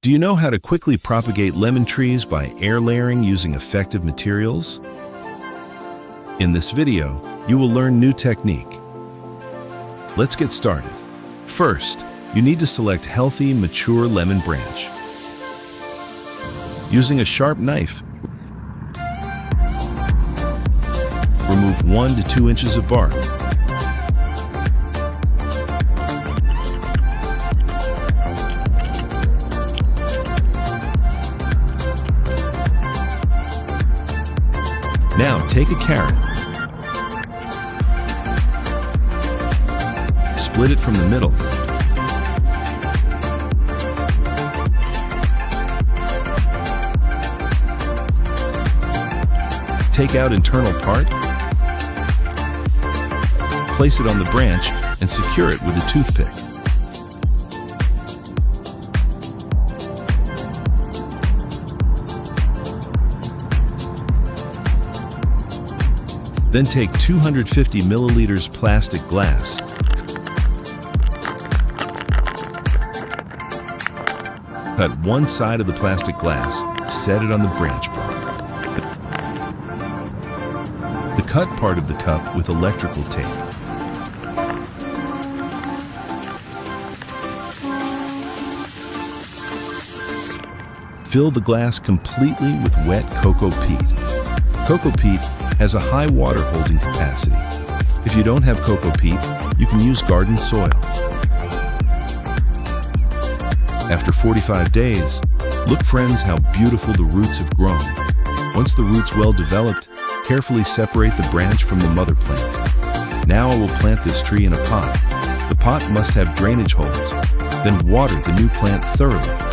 Do you know how to quickly propagate lemon trees by air layering using effective materials? In this video, you will learn new technique. Let's get started. First, you need to select healthy, mature lemon branch. Using a sharp knife, remove 1 to 2 inches of bark. Now take a carrot, split it from the middle, take out internal part, place it on the branch and secure it with a toothpick. Then take 250 milliliters plastic glass. Cut one side of the plastic glass, set it on the branch bark. The cut part of the cup with electrical tape. Fill the glass completely with wet cocoa peat. Cocoa peat has a high water holding capacity. If you don't have cocoa peat, you can use garden soil. After 45 days, look friends how beautiful the roots have grown. Once the roots well developed, carefully separate the branch from the mother plant. Now I will plant this tree in a pot. The pot must have drainage holes. Then water the new plant thoroughly.